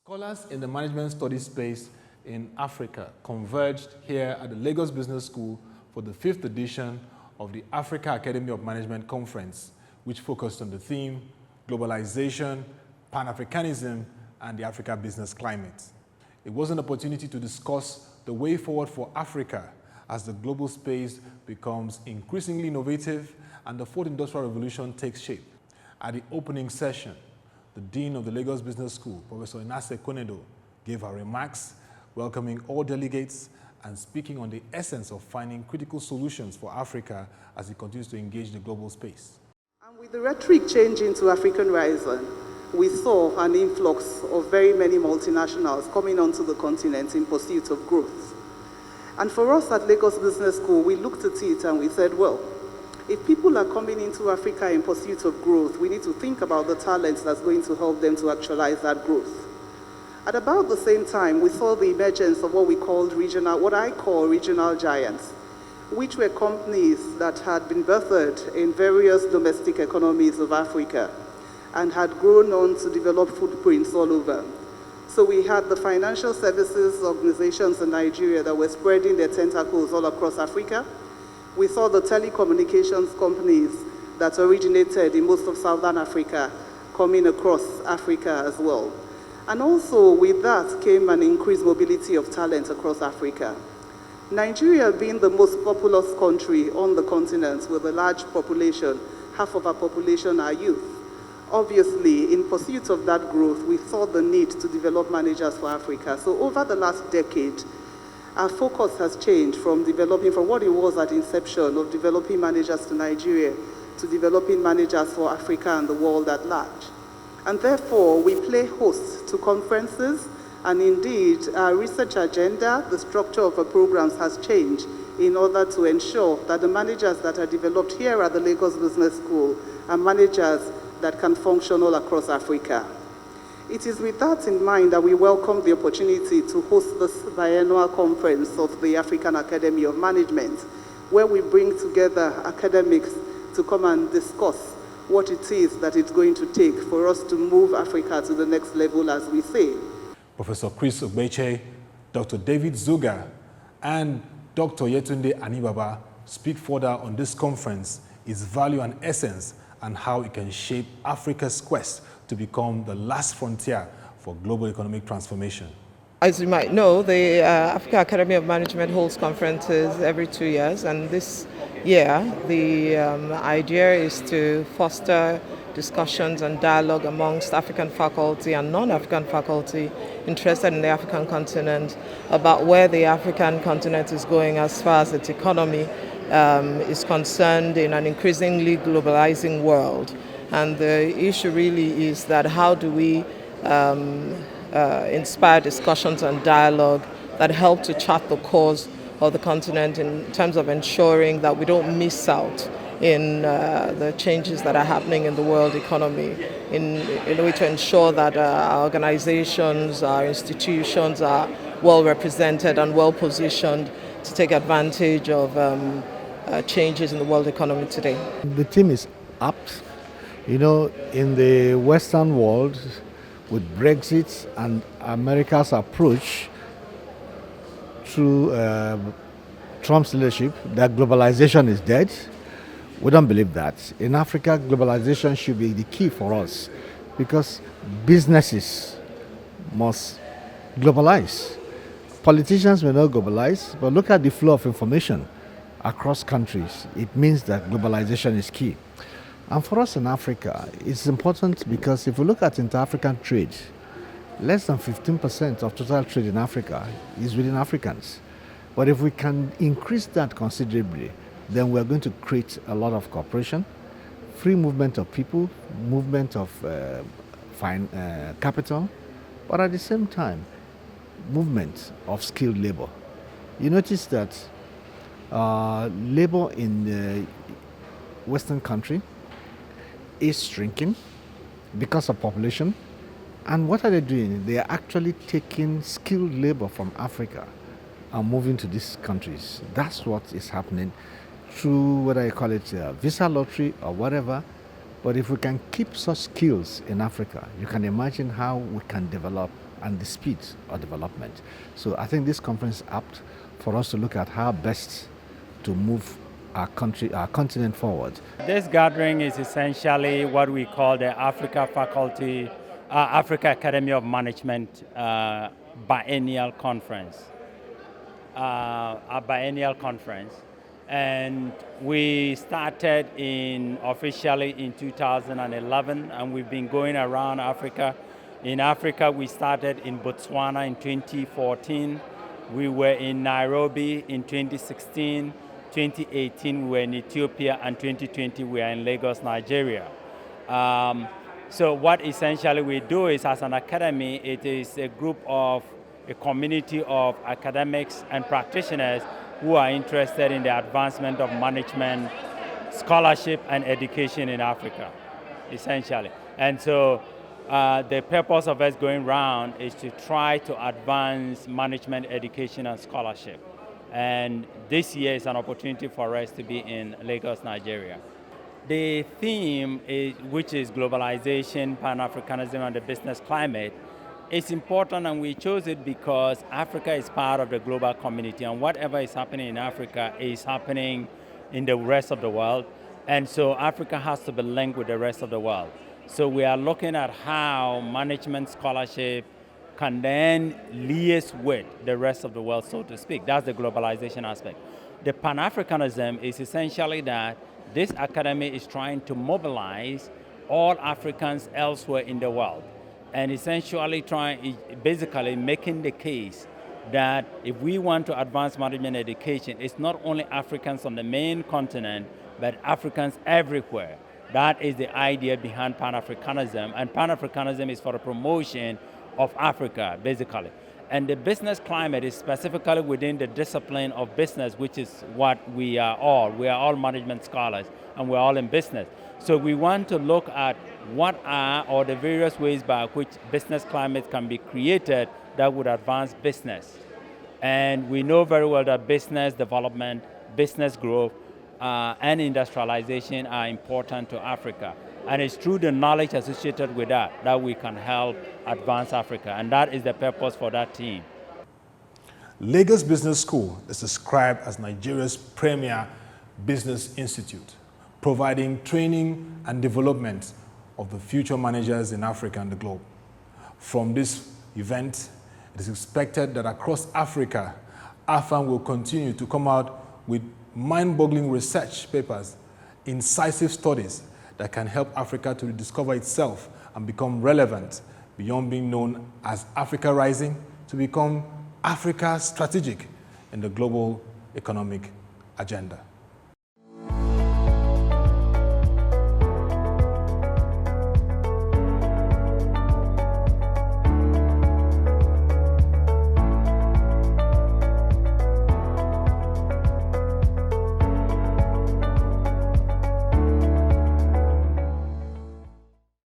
Scholars in the management studies space in Africa converged here at the Lagos Business School for the 5th edition of the Africa Academy of Management Conference, which focused on the theme globalization, Pan-Africanism, and the Africa business climate. It was an opportunity to discuss the way forward for Africa as the global space becomes increasingly innovative and the fourth industrial revolution takes shape. At the opening session, the Dean of the Lagos Business School, Professor Inase Konedo, gave her remarks, welcoming all delegates and speaking on the essence of finding critical solutions for Africa as it continues to engage the global space. And with the rhetoric changing to African horizon, we saw an influx of very many multinationals coming onto the continent in pursuit of growth. And for us at Lagos Business School, we looked at it and we said, well, if people are coming into Africa in pursuit of growth, we need to think about the talents that's going to help them to actualize that growth. At about the same time, we saw the emergence of what I call regional giants, which were companies that had been birthed in various domestic economies of Africa and had grown on to develop footprints all over. So we had the financial services organizations in Nigeria that were spreading their tentacles all across Africa. We saw the telecommunications companies that originated in most of Southern Africa coming across Africa as well. And also with that came an increased mobility of talent across Africa. Nigeria being the most populous country on the continent with a large population, half of our population are youth. Obviously, in pursuit of that growth, we saw the need to develop managers for Africa. So over the last decade, our focus has changed from what it was at inception of developing managers to Nigeria to developing managers for Africa and the world at large. And therefore, we play host to conferences, and indeed, our research agenda, the structure of our programs has changed in order to ensure that the managers that are developed here at the Lagos Business School are managers that can function all across Africa. It is with that in mind that we welcome the opportunity to host this biannual conference of the African Academy of Management, where we bring together academics to come and discuss what it is that it's going to take for us to move Africa to the next level, as we say. Professor Chris Ogbeche, Dr. David Zuga, and Dr. Yetunde Anibaba speak further on this conference, its value and essence, and how it can shape Africa's quest to become the last frontier for global economic transformation. As you might know, the Africa Academy of Management holds conferences every 2 years, and this year the idea is to foster discussions and dialogue amongst African faculty and non-African faculty interested in the African continent about where the African continent is going as far as its economy is concerned in an increasingly globalizing world. And the issue really is that how do we inspire discussions and dialogue that help to chart the course of the continent in terms of ensuring that we don't miss out in the changes that are happening in the world economy, in a way to ensure that our organizations, our institutions are well represented and well positioned to take advantage of changes in the world economy today. The theme is apt. You know, in the Western world, with Brexit and America's approach through Trump's leadership, that globalization is dead. We don't believe that. In Africa, globalization should be the key for us because businesses must globalize. Politicians may not globalize, but look at the flow of information across countries. It means that globalization is key. And for us in Africa, it's important because if we look at inter-African trade, less than 15% of total trade in Africa is within Africans. But if we can increase that considerably, then we're going to create a lot of cooperation, free movement of people, movement of capital, but at the same time, movement of skilled labor. You notice that labor in the Western country is shrinking because of population. And what are they doing? They are actually taking skilled labor from Africa and moving to these countries. That's what is happening. through whether you call it visa lottery or whatever. But if we can keep such skills in Africa, you can imagine how we can develop and the speed of development. So I think this conference is apt for us to look at how best to move our country, our continent forward. This gathering is essentially what we call the Africa Academy of Management biennial conference. A biennial conference. And we started officially in 2011, and we've been going around Africa. In Africa, we started in Botswana in 2014. We were in Nairobi in 2016. 2018, we were in Ethiopia, and 2020, we are in Lagos, Nigeria. So what essentially we do is, as an academy, it is a community of academics and practitioners who are interested in the advancement of management, scholarship, and education in Africa, essentially. And so the purpose of us going around is to try to advance management, education, and scholarship. And this year is an opportunity for us to be in Lagos, Nigeria. The theme, which is globalization, Pan-Africanism, and the business climate, is important, and we chose it because Africa is part of the global community, and whatever is happening in Africa is happening in the rest of the world. And so Africa has to be linked with the rest of the world. So we are looking at how management scholarship can then liaise with the rest of the world, so to speak. That's the globalization aspect. The Pan-Africanism is essentially that this academy is trying to mobilize all Africans elsewhere in the world, and essentially basically making the case that if we want to advance management education, it's not only Africans on the main continent, but Africans everywhere. That is the idea behind Pan-Africanism, and Pan-Africanism is for the promotion of Africa, basically. And the business climate is specifically within the discipline of business, which is what we are all. We are all management scholars, and we're all in business. So we want to look at what are or the various ways by which business climate can be created that would advance business. And we know very well that business development, business growth, and industrialization are important to Africa. And it's through the knowledge associated with that we can help advance Africa. And that is the purpose for that team. Lagos Business School is described as Nigeria's premier business institute, providing training and development of the future managers in Africa and the globe. From this event, it is expected that across Africa, AFAM will continue to come out with mind-boggling research papers, incisive studies that can help Africa to rediscover itself and become relevant beyond being known as Africa Rising to become Africa strategic in the global economic agenda.